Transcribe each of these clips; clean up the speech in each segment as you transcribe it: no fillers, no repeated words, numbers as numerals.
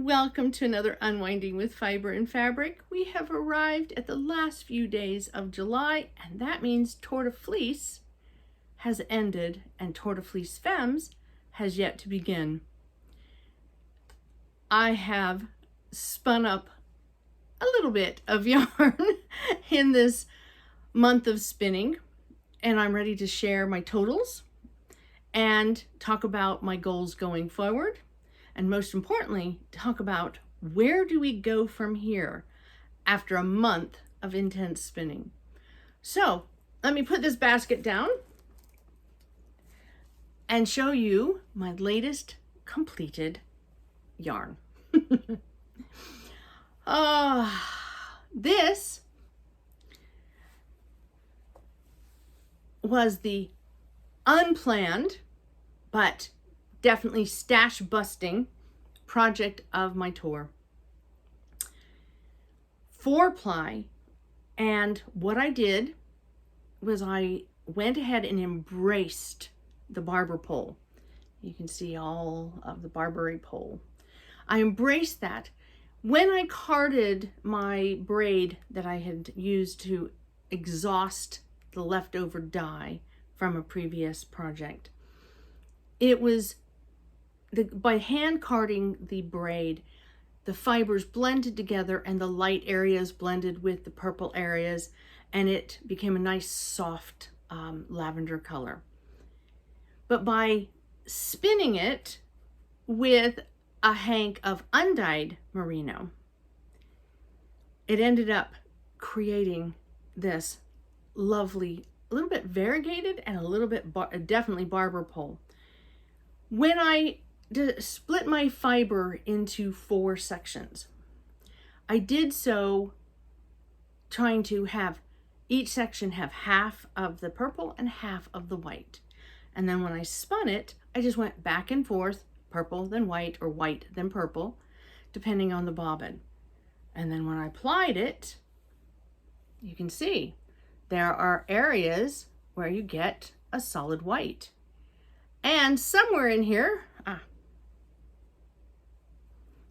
Welcome to another Unwinding with Fiber and Fabric. We have arrived at the last few days of July, and that means Tour de Fleece has ended and Tour de Fleece Femmes has yet to begin. I have spun up a little bit of yarn in this month of spinning, and I'm ready to share my totals and talk about my goals going forward. And most importantly, talk about where do we go from here after a month of intense spinning. So let me put this basket down and show you my latest completed yarn. This was the unplanned but definitely stash busting project of my tour. 4-ply, and what I did was I went ahead and embraced the barber pole. You can see all of the Barbary pole. I embraced that. When I carded my braid that I had used to exhaust the leftover dye from a previous project, it was by hand carding the braid, the fibers blended together and the light areas blended with the purple areas, and it became a nice soft lavender color. But by spinning it with a hank of undyed merino, it ended up creating this lovely, a little bit variegated and a little bit definitely barber pole. When I split my fiber into 4 sections, I did so trying to have each section have half of the purple and half of the white. And then when I spun it, I just went back and forth, purple then white or white then purple, depending on the bobbin. And then when I applied it, you can see there are areas where you get a solid white. And somewhere in here,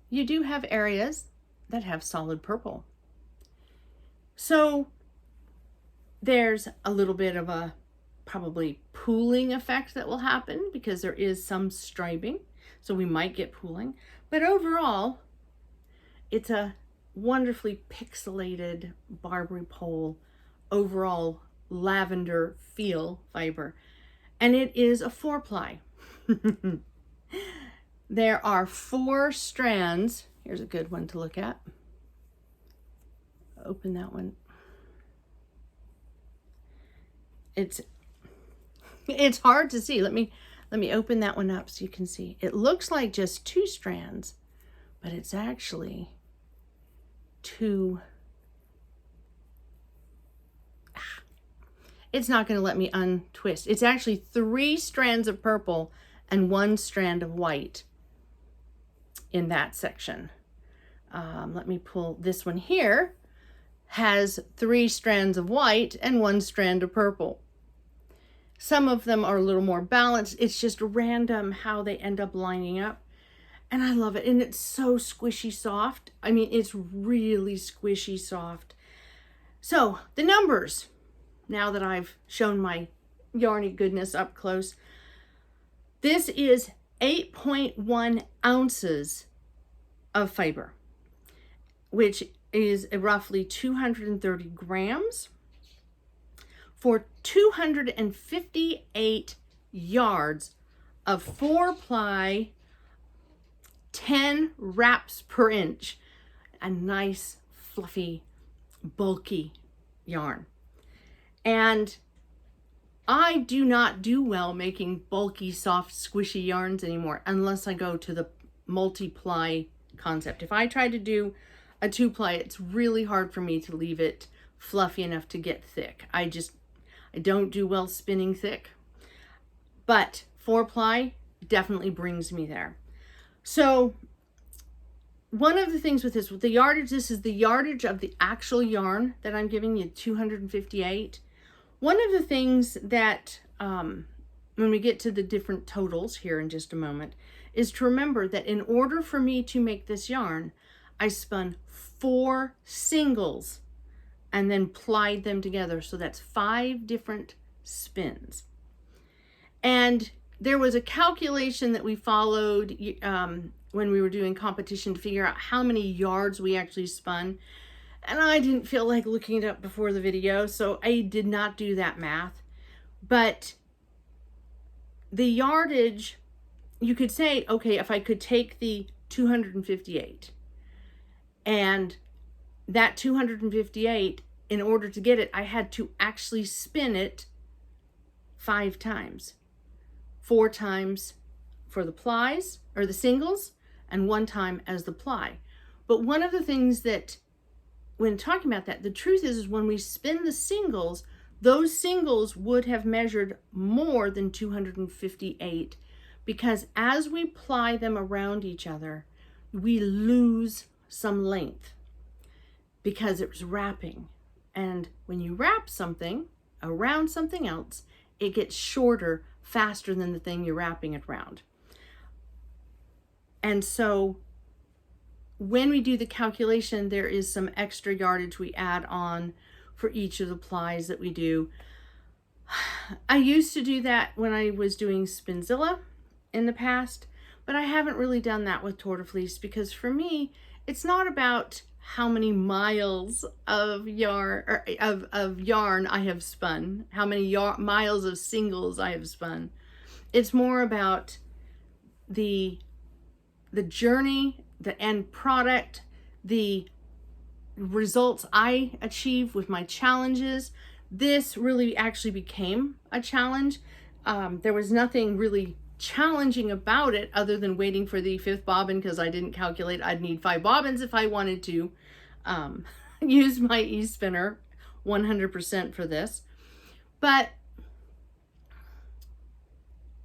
you do have areas that have solid purple. So there's a little bit of a probably pooling effect that will happen because there is some striping. So we might get pooling, but overall, it's a wonderfully pixelated Barbary pole, overall lavender feel fiber. And it is a 4-ply. There are 4 strands. Here's a good one to look at. Open that one. It's hard to see. Let me open that one up so you can see. It looks like just 2 strands, but it's actually 2. It's not going to let me untwist. It's actually 3 strands of purple and 1 strand of white in that section. Let me pull this one here. Has 3 strands of white and 1 strand of purple. Some of them are a little more balanced. It's just random how they end up lining up. And I love it. And it's so squishy soft. I mean, it's really squishy soft. So the numbers, now that I've shown my yarny goodness up close, this is 8.1 ounces of fiber, which is roughly 230 grams for 258 yards of 4-ply, 10 wraps per inch, a nice, fluffy, bulky yarn. And I do not do well making bulky, soft, squishy yarns anymore unless I go to the multi-ply concept. If I try to do a 2-ply, it's really hard for me to leave it fluffy enough to get thick. I don't do well spinning thick. But 4-ply definitely brings me there. So one of the things with this, with the yardage, this is the yardage of the actual yarn that I'm giving you, 258. One of the things that, when we get to the different totals here in just a moment, is to remember that in order for me to make this yarn, I spun 4 singles and then plied them together. So that's 5 different spins. And there was a calculation that we followed when we were doing competition to figure out how many yards we actually spun. And I didn't feel like looking it up before the video, so I did not do that math. But the yardage, you could say, okay, if I could take the 258 and that 258, in order to get it, I had to actually spin it 5 times. 4 times for the plies or the singles and 1 time as the ply. But one of the things that, when talking about that, the truth is when we spin the singles, those singles would have measured more than 258, because as we ply them around each other, we lose some length because it was wrapping. And when you wrap something around something else, it gets shorter faster than the thing you're wrapping it around. And so when we do the calculation, there is some extra yardage we add on for each of the plies that we do. I used to do that when I was doing Spinzilla in the past, but I haven't really done that with Tour de Fleece, because for me, it's not about how many miles of yarn I have spun, how many miles of singles I have spun. It's more about the journey, the end product, the results I achieve with my challenges. This really actually became a challenge. There was nothing really challenging about it other than waiting for the 5th bobbin, because I didn't calculate I'd need 5 bobbins if I wanted to use my e-spinner 100% for this. But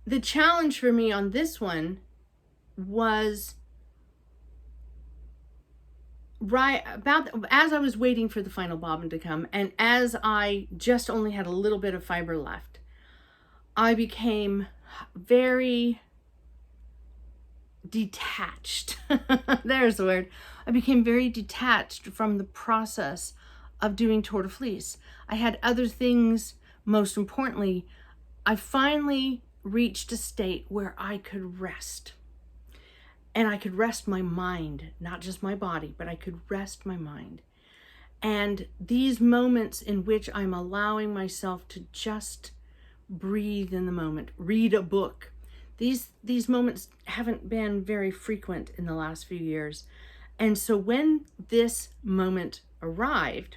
the challenge for me on this one was right about as I was waiting for the final bobbin to come, and as I just only had a little bit of fiber left, I became very detached. There's the word. I became very detached from the process of doing Tour de Fleece. I had other things. Most importantly, I finally reached a state where I could rest. And I could rest my mind, not just my body, but I could rest my mind. And these moments in which I'm allowing myself to just breathe in the moment, read a book. These moments haven't been very frequent in the last few years. And so when this moment arrived,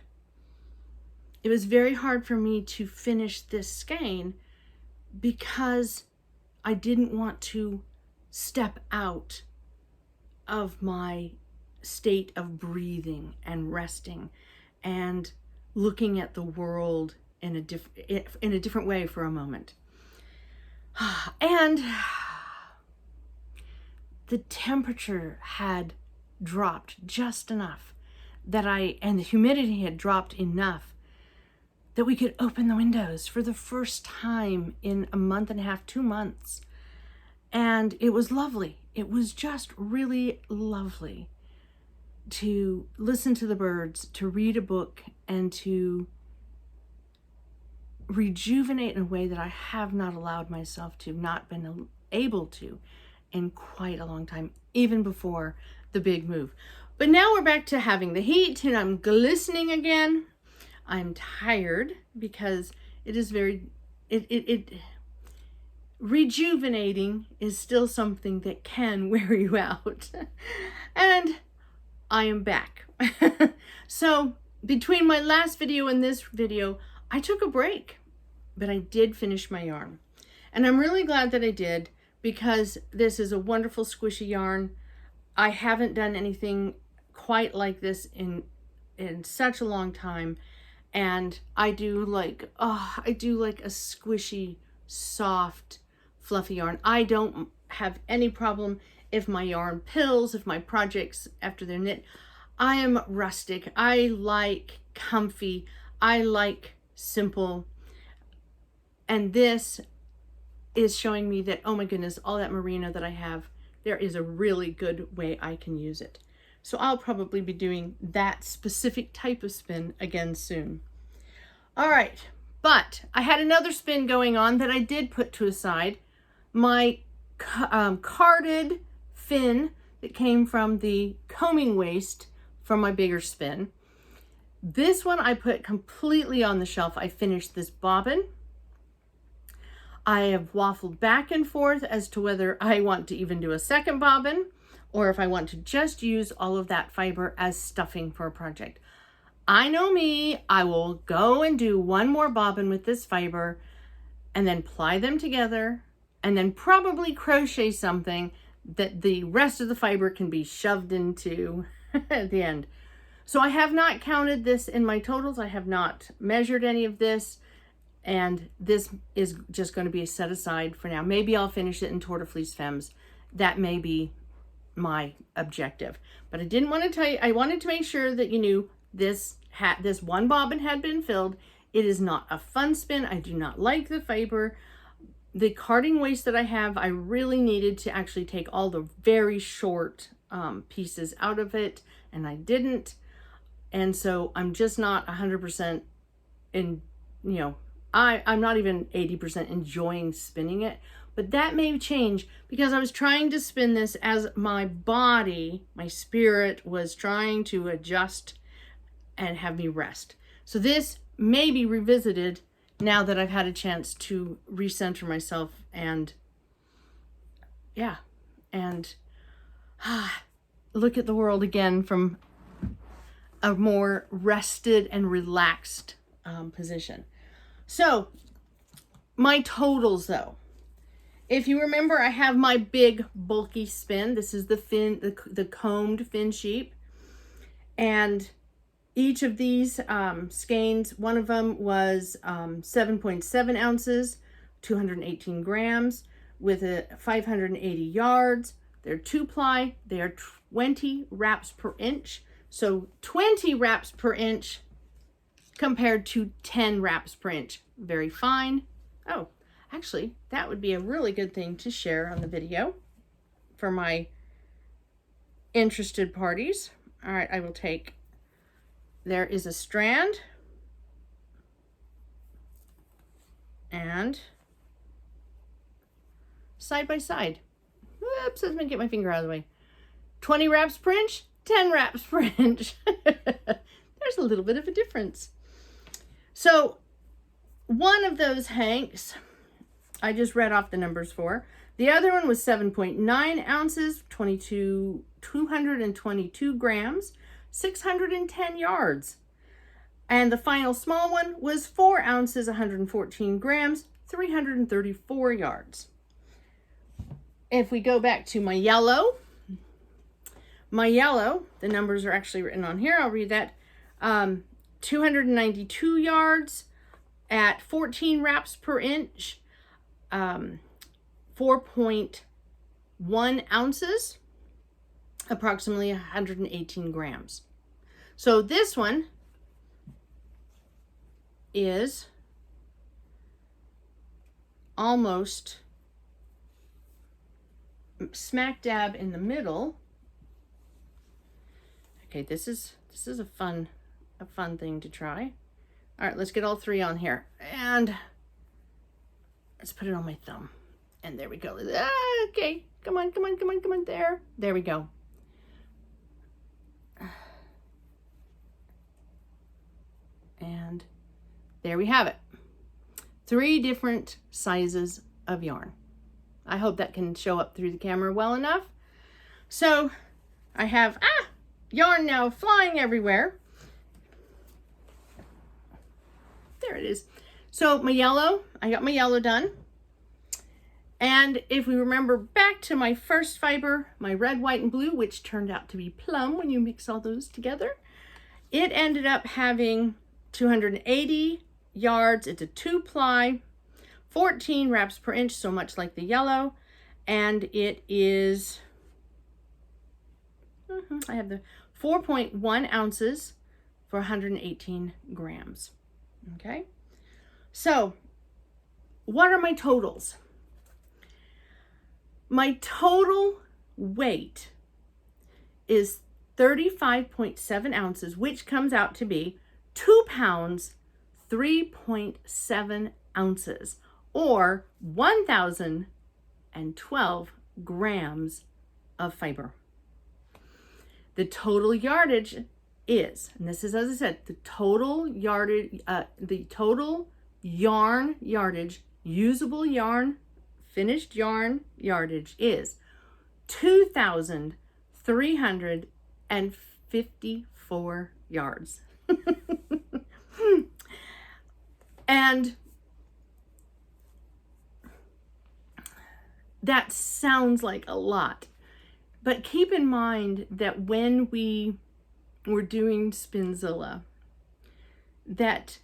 it was very hard for me to finish this skein because I didn't want to step out of my state of breathing and resting and looking at the world in a different way for a moment. And the temperature had dropped just enough and the humidity had dropped enough that we could open the windows for the first time in a month and a half, 2 months. And it was lovely. It was just really lovely to listen to the birds, to read a book, and to rejuvenate in a way that I have not allowed myself to, not been able to in quite a long time, even before the big move. But now we're back to having the heat and I'm glistening again. I'm tired because it is rejuvenating is still something that can wear you out. And I am back. So between my last video and this video, I took a break, but I did finish my yarn. And I'm really glad that I did, because this is a wonderful squishy yarn. I haven't done anything quite like this in such a long time. And I do like a squishy, soft, fluffy yarn. I don't have any problem if my yarn pills, if my projects after they're knit. I am rustic. I like comfy. I like simple. And this is showing me that, oh my goodness, all that merino that I have there is a really good way I can use it. So I'll probably be doing that specific type of spin again soon. All right, but I had another spin going on that I did put to a side. My carded fin that came from the combing waist from my bigger spin. This one I put completely on the shelf. I finished this bobbin. I have waffled back and forth as to whether I want to even do a second bobbin or if I want to just use all of that fiber as stuffing for a project. I know me, I will go and do one more bobbin with this fiber and then ply them together and then probably crochet something that the rest of the fiber can be shoved into at the end. So I have not counted this in my totals. I have not measured any of this. And this is just going to be set aside for now. Maybe I'll finish it in Tour de Fleece Femmes. That may be my objective. But I didn't want to tell you, I wanted to make sure that you knew this one bobbin had been filled. It is not a fun spin. I do not like the fiber. The carding waist that I have, I really needed to actually take all the very short pieces out of it, and I didn't. And so I'm just not 100% in, you know, I'm not even 80% enjoying spinning it, but that may change because I was trying to spin this as my body, my spirit was trying to adjust and have me rest. So this may be revisited now that I've had a chance to recenter myself and yeah, and look at the world again from a more rested and relaxed position. So my totals though, if you remember, I have my big bulky spin. This is the fin, the combed fin sheep. And each of these skeins, one of them was 7.7 ounces, 218 grams with a 580 yards. They're 2-ply, they are 20 wraps per inch. So 20 wraps per inch compared to 10 wraps per inch. Very fine. Oh, actually, that would be a really good thing to share on the video for my interested parties. All right, I will take, there is a strand and side by side. Whoops, let me get my finger out of the way. 20 wraps per inch, 10 wraps per inch. There's a little bit of a difference. So one of those hanks, I just read off the numbers for. The other one was 7.9 ounces, 222 grams, 610 yards. And the final small one was 4 ounces, 114 grams, 334 yards. If we go back to my yellow, the numbers are actually written on here. I'll read that. 292 yards at 14 wraps per inch, 4.1 ounces, approximately 118 grams. So this one is almost smack dab in the middle. Okay, this is a fun thing to try. All right, let's get all three on here. And let's put it on my thumb. And there we go. Okay, come on, there. There we go. And there we have it. 3 different sizes of yarn. I hope that can show up through the camera well enough. So I have yarn now flying everywhere. There it is. So my yellow, I got my yellow done. And if we remember back to my first fiber, my red, white, and blue, which turned out to be plum when you mix all those together, it ended up having 280 yards. It's a 2-ply, 14 wraps per inch, so much like the yellow. And it is, I have the 4.1 ounces for 118 grams. Okay, so what are my totals? My total weight is 35.7 ounces, which comes out to be 2 pounds, 3.7 ounces, or 1,012 grams of fiber. The total yardage is, and this is, as I said, the total yardage, the total yarn yardage, usable yarn, finished yarn yardage is 2,354 yards. And that sounds like a lot, but keep in mind that when we were doing Spinzilla, that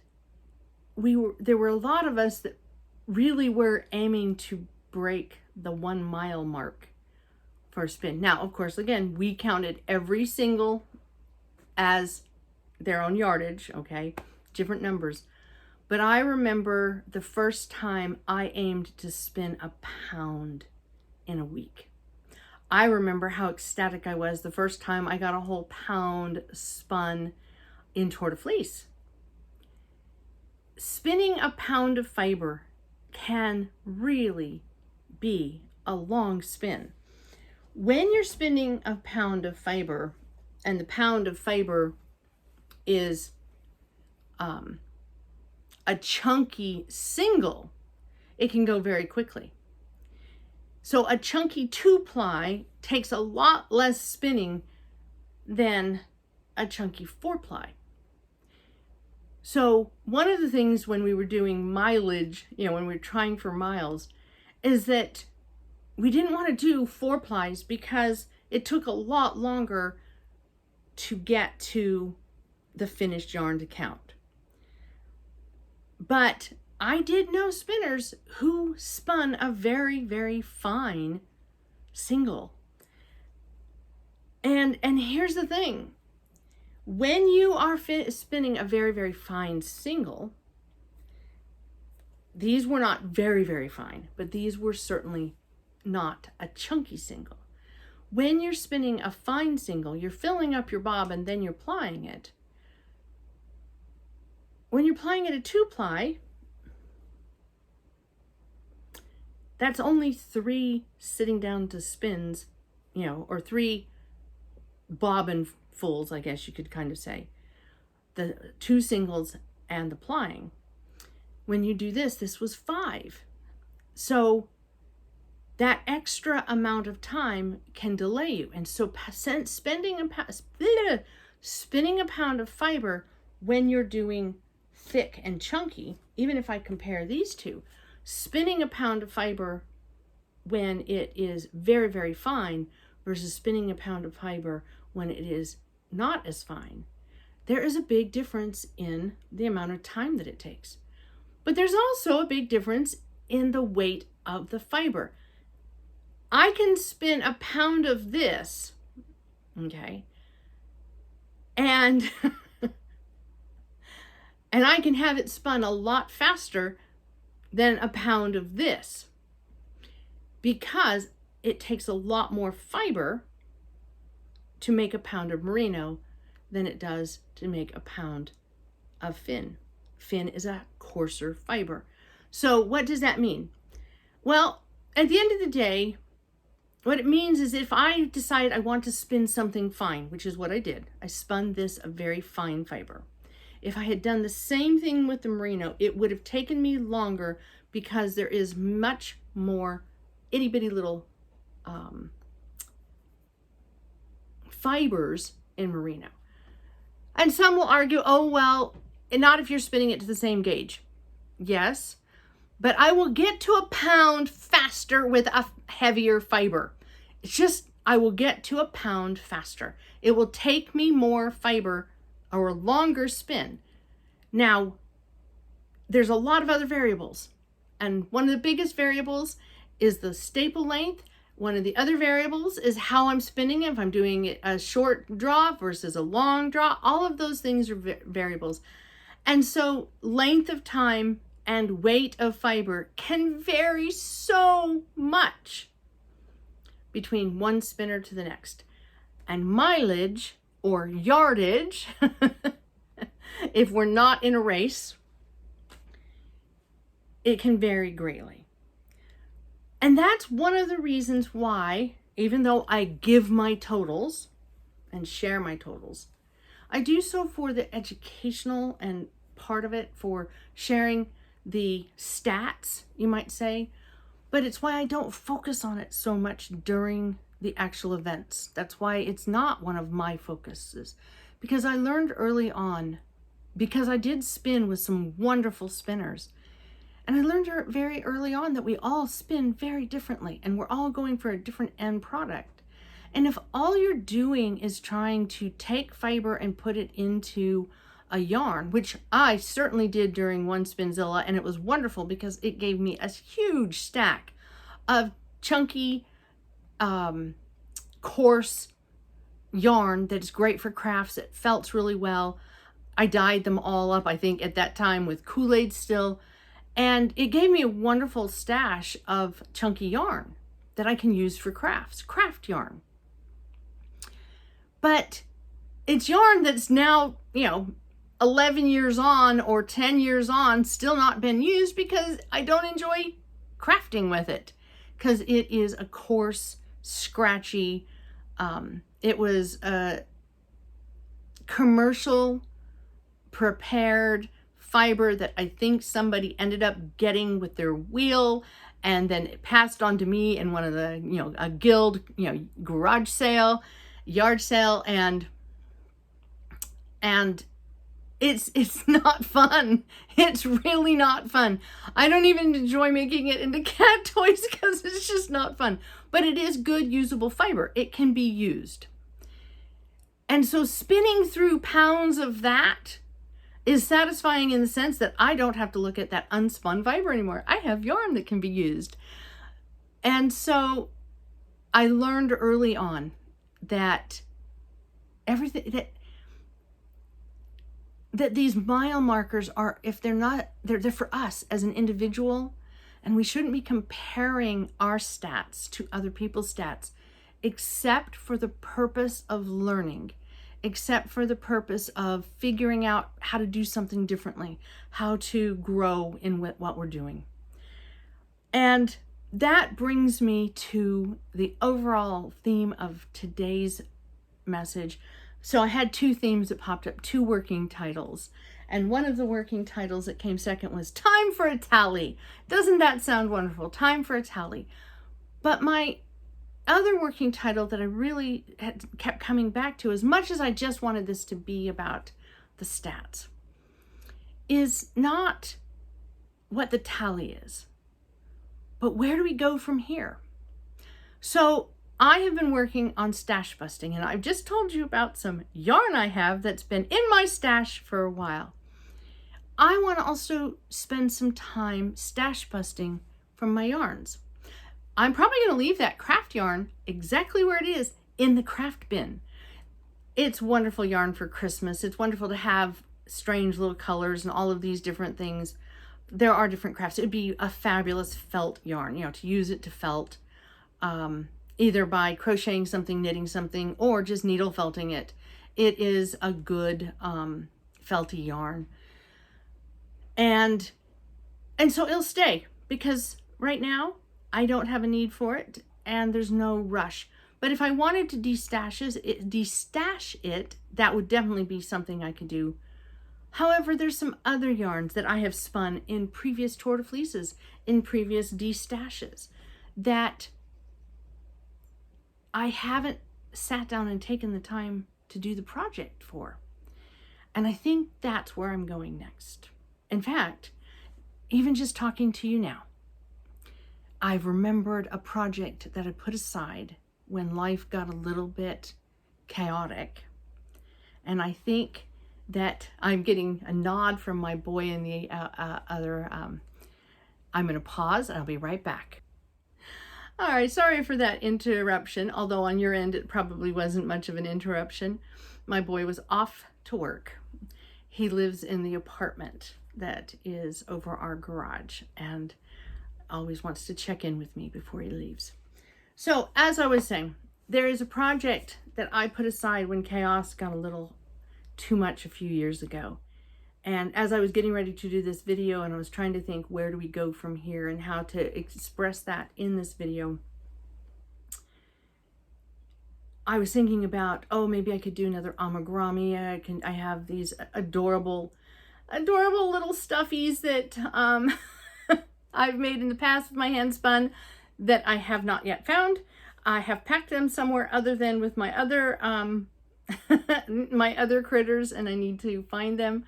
there were a lot of us that really were aiming to break the 1 mile mark for a spin. Now, of course, again, we counted every single as their own yardage, okay? Different numbers. But I remember the first time I aimed to spin a pound in a week. I remember how ecstatic I was the first time I got a whole pound spun in Tour de Fleece. Spinning a pound of fiber can really be a long spin. When you're spinning a pound of fiber, and the pound of fiber is a chunky single, it can go very quickly. So a chunky 2-ply takes a lot less spinning than a chunky 4-ply. So one of the things when we were doing mileage, when we were trying for miles, is that we didn't want to do 4-plies because it took a lot longer to get to the finished yarn to count. But I did know spinners who spun a very, very fine single. And here's the thing. When you are spinning a very, very fine single, these were not very, very fine, but these were certainly not a chunky single. When you're spinning a fine single, you're filling up your bob and then you're plying it. When you're plying it a 2-ply, that's only 3 sitting down to spins, or 3 bobbin fulls, I guess you could kind of say. The 2 singles and the plying. When you do this was 5. So that extra amount of time can delay you. And so spinning a pound of fiber when you're doing thick and chunky, even if I compare these two, spinning a pound of fiber when it is very, very fine versus spinning a pound of fiber when it is not as fine, there is a big difference in the amount of time that it takes. But there's also a big difference in the weight of the fiber. I can spin a pound of this, okay, and and I can have it spun a lot faster than a pound of this because it takes a lot more fiber to make a pound of merino than it does to make a pound of fin. Fin is a coarser fiber. So what does that mean? Well, at the end of the day, what it means is if I decide I want to spin something fine, which is what I did, I spun this a very fine fiber. If I had done the same thing with the merino, it would have taken me longer because there is much more itty bitty little fibers in merino. And some will argue, oh, well, not if you're spinning it to the same gauge. Yes, but I will get to a pound faster with a heavier fiber. It's just, I will get to a pound faster. It will take me more fiber or a longer spin. Now, there's a lot of other variables. And one of the biggest variables is the staple length. One of the other variables is how I'm spinning it. If I'm doing a short draw versus a long draw, all of those things are variables. And so length of time and weight of fiber can vary so much. between one spinner to the next. And mileage or yardage, if we're not in a race, it can vary greatly. And that's one of the reasons why, even though I give my totals and share my totals, I do so for the educational and part of it, for sharing the stats, you might say, but it's why I don't focus on it so much during the actual events. That's why it's not one of my focuses, because I learned early on, because I did spin with some wonderful spinners, and I learned very early on that we all spin very differently and we're all going for a different end product. And if all you're doing is trying to take fiber and put it into a yarn, which I certainly did during one Spinzilla, and it was wonderful because it gave me a huge stack of chunky, coarse yarn that's great for crafts. It felts really well. I dyed them all up, I think, at that time with Kool-Aid still. And it gave me a wonderful stash of chunky yarn that I can use for crafts, craft yarn. But it's yarn that's now, 11 years on or 10 years on, still not been used because I don't enjoy crafting with it, because it is a coarse, scratchy, it was a commercial prepared fiber that I think somebody ended up getting with their wheel, and then it passed on to me in one of the, a guild, garage sale, yard sale, and it's not fun. It's really not fun. I don't even enjoy making it into cat toys because it's just not fun. But it is good, usable fiber. It can be used. And so spinning through pounds of that is satisfying in the sense that I don't have to look at that unspun fiber anymore. I have yarn that can be used. And so I learned early on that everything that these mile markers are, if they're not, they're for us as an individual, and we shouldn't be comparing our stats to other people's stats, except for the purpose of learning, except for the purpose of figuring out how to do something differently, how to grow in what we're doing. And that brings me to the overall theme of today's message. So I had two themes that popped up, two working titles. And one of the working titles that came second was Time for a Tally. Doesn't that sound wonderful? Time for a Tally. But my other working title that I really kept coming back to, as much as I just wanted this to be about the stats, is not what the tally is, but where do we go from here? So I have been working on stash busting, and I've just told you about some yarn I have that's been in my stash for a while. I want to also spend some time stash busting from my yarns. I'm probably going to leave that craft yarn exactly where it is, in the craft bin. It's wonderful yarn for Christmas. It's wonderful to have strange little colors and all of these different things. There are different crafts. It'd be a fabulous felt yarn, to use it to felt, either by crocheting something, knitting something, or just needle felting it. It is a good felty yarn. And so it'll stay, because right now I don't have a need for it and there's no rush. But if I wanted to destash it, that would definitely be something I could do. However, there's some other yarns that I have spun in previous Tour de Fleeces, in previous destashes, that I haven't sat down and taken the time to do the project for. And I think that's where I'm going next. In fact, even just talking to you now, I've remembered a project that I put aside when life got a little bit chaotic. And I think that I'm getting a nod from my boy in the other. I'm going to pause and I'll be right back. All right, sorry for that interruption, although on your end it probably wasn't much of an interruption. My boy was off to work. He lives in the apartment that is over our garage and always wants to check in with me before he leaves. So as I was saying, there is a project that I put aside when chaos got a little too much a few years ago. And as I was getting ready to do this video and I was trying to think, where do we go from here and how to express that in this video, I was thinking about, oh, maybe I could do another amigurumi. I have these adorable little stuffies that I've made in the past with my hand spun that I have not yet found. I have packed them somewhere other than with my other my other critters, and I need to find them.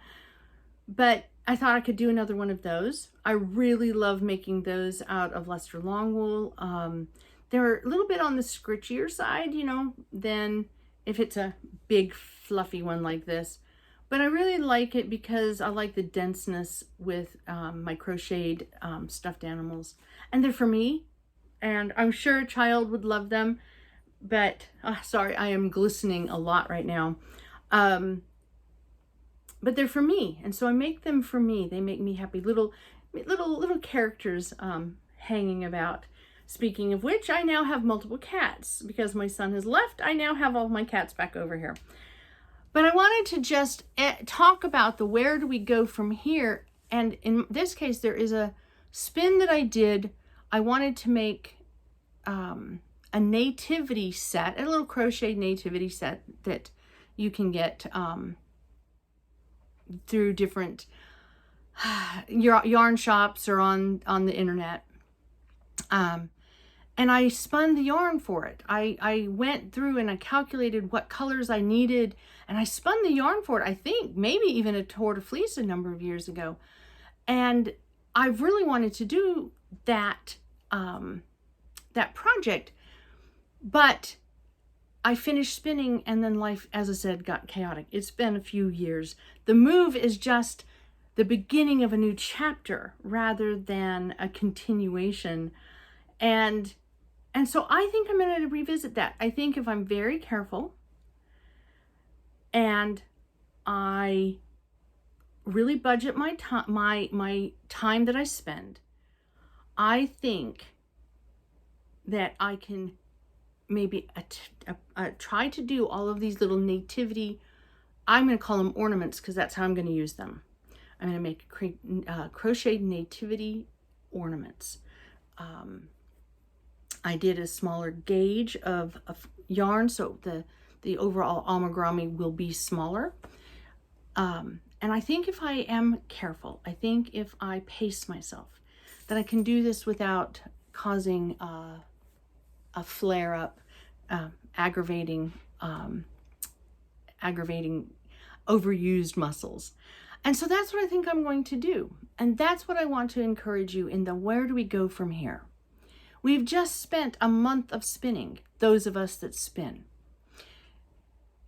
But I thought I could do another one of those. I really love making those out of Leicester longwool. They're a little bit on the scritchier side, you know, than if it's a big fluffy one like this. But I really like it because I like the denseness with my crocheted stuffed animals. And they're for me. And I'm sure a child would love them. But, sorry, I am glistening a lot right now. But they're for me. And so I make them for me. They make me happy. Little characters hanging about. Speaking of which, I now have multiple cats. Because my son has left, I now have all my cats back over here. But I wanted to just talk about the where do we go from here. And in this case, there is a spin that I did. I wanted to make a nativity set, a little crochet nativity set that you can get through different yarn shops or on the internet. And I spun the yarn for it. I went through and I calculated what colors I needed, and I spun the yarn for it, I think, maybe even a Tour de Fleece a number of years ago. And I really wanted to do that, that project, but I finished spinning and then life, as I said, got chaotic. It's been a few years. The move is just the beginning of a new chapter rather than a continuation. And so I think I'm going to revisit that. I think if I'm very careful and I really budget my time, my time that I spend, I think that I can maybe try to do all of these little nativity, I'm going to call them ornaments because that's how I'm going to use them. I'm going to make crocheted nativity ornaments. I did a smaller gauge of yarn, so the overall amigurumi will be smaller. And I think if I am careful, I think if I pace myself, that I can do this without causing a flare-up, aggravating overused muscles. And so that's what I think I'm going to do. And that's what I want to encourage you in the where do we go from here. We've just spent a month of spinning, those of us that spin.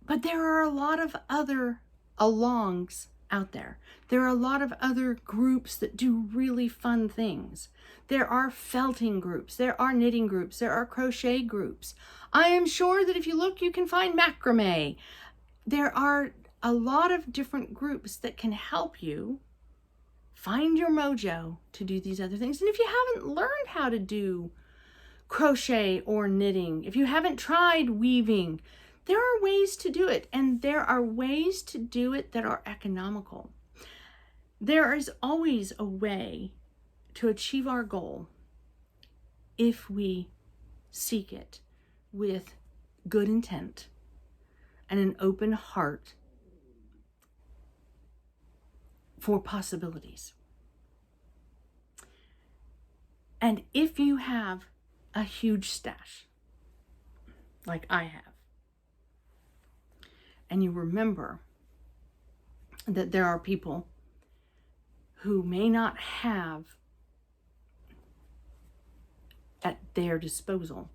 But there are a lot of other alongs out there. There are a lot of other groups that do really fun things. There are felting groups, there are knitting groups, there are crochet groups. I am sure that if you look, you can find macrame. There are a lot of different groups that can help you find your mojo to do these other things. And if you haven't learned how to do crochet or knitting, if you haven't tried weaving, there are ways to do it, and there are ways to do it that are economical. There is always a way to achieve our goal if we seek it with good intent and an open heart for possibilities. And if you have a huge stash, like I have, and you remember that there are people who may not have at their disposal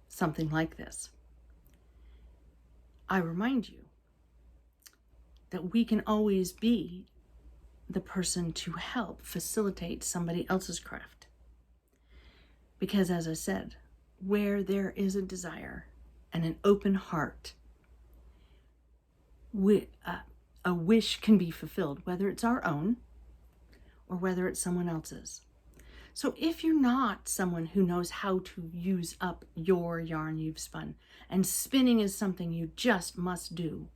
something like this, I remind you that we can always be the person to help facilitate somebody else's craft. Because as I said, where there is a desire and an open heart, a wish can be fulfilled, whether it's our own or whether it's someone else's. So if you're not someone who knows how to use up your yarn you've spun, and spinning is something you just must do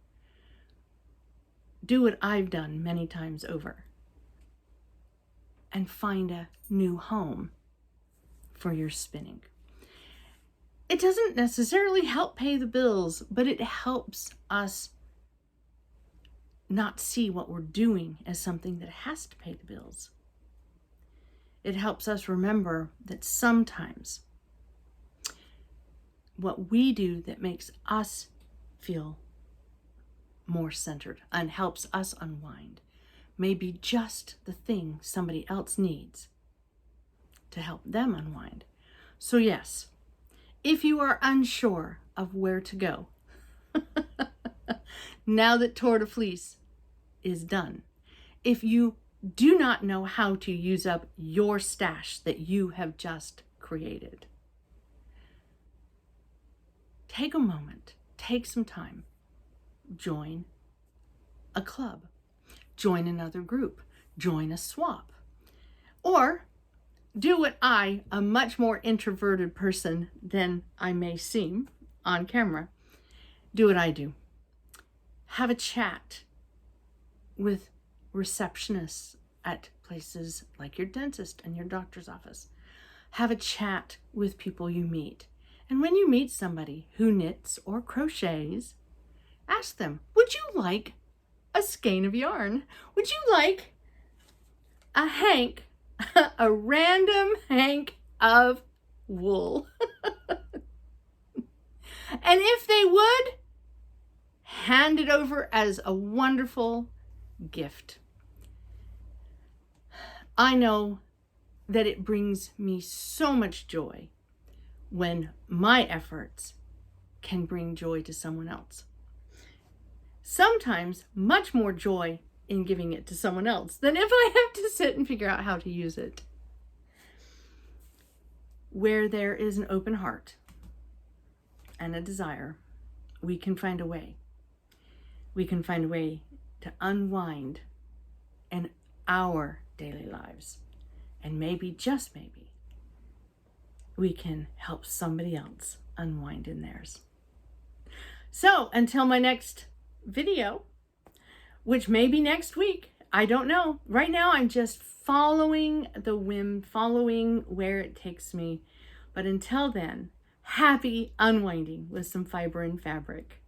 what I've done many times over and find a new home for your spinning. It doesn't necessarily help pay the bills, but it helps us not see what we're doing as something that has to pay the bills. It helps us remember that sometimes what we do that makes us feel more centered and helps us unwind may be just the thing somebody else needs to help them unwind. So yes, if you are unsure of where to go, now that Tour de Fleece is done, if you do not know how to use up your stash that you have just created, take a moment, take some time, join a club, join another group, join a swap, or do what I, a much more introverted person than I may seem on camera, do what I do. Have a chat with receptionists at places like your dentist and your doctor's office. Have a chat with people you meet. And when you meet somebody who knits or crochets, ask them, would you like a skein of yarn? Would you like a hank, a random hank of wool? And if they would, hand it over as a wonderful gift. I know that it brings me so much joy when my efforts can bring joy to someone else. Sometimes much more joy in giving it to someone else than if I have to sit and figure out how to use it. Where there is an open heart and a desire, we can find a way. We can find a way to unwind in our daily lives. And maybe, just maybe, we can help somebody else unwind in theirs. So until my next video, which may be next week, I don't know. Right now I'm just following the whim, following where it takes me. But until then, happy unwinding with some fiber and fabric.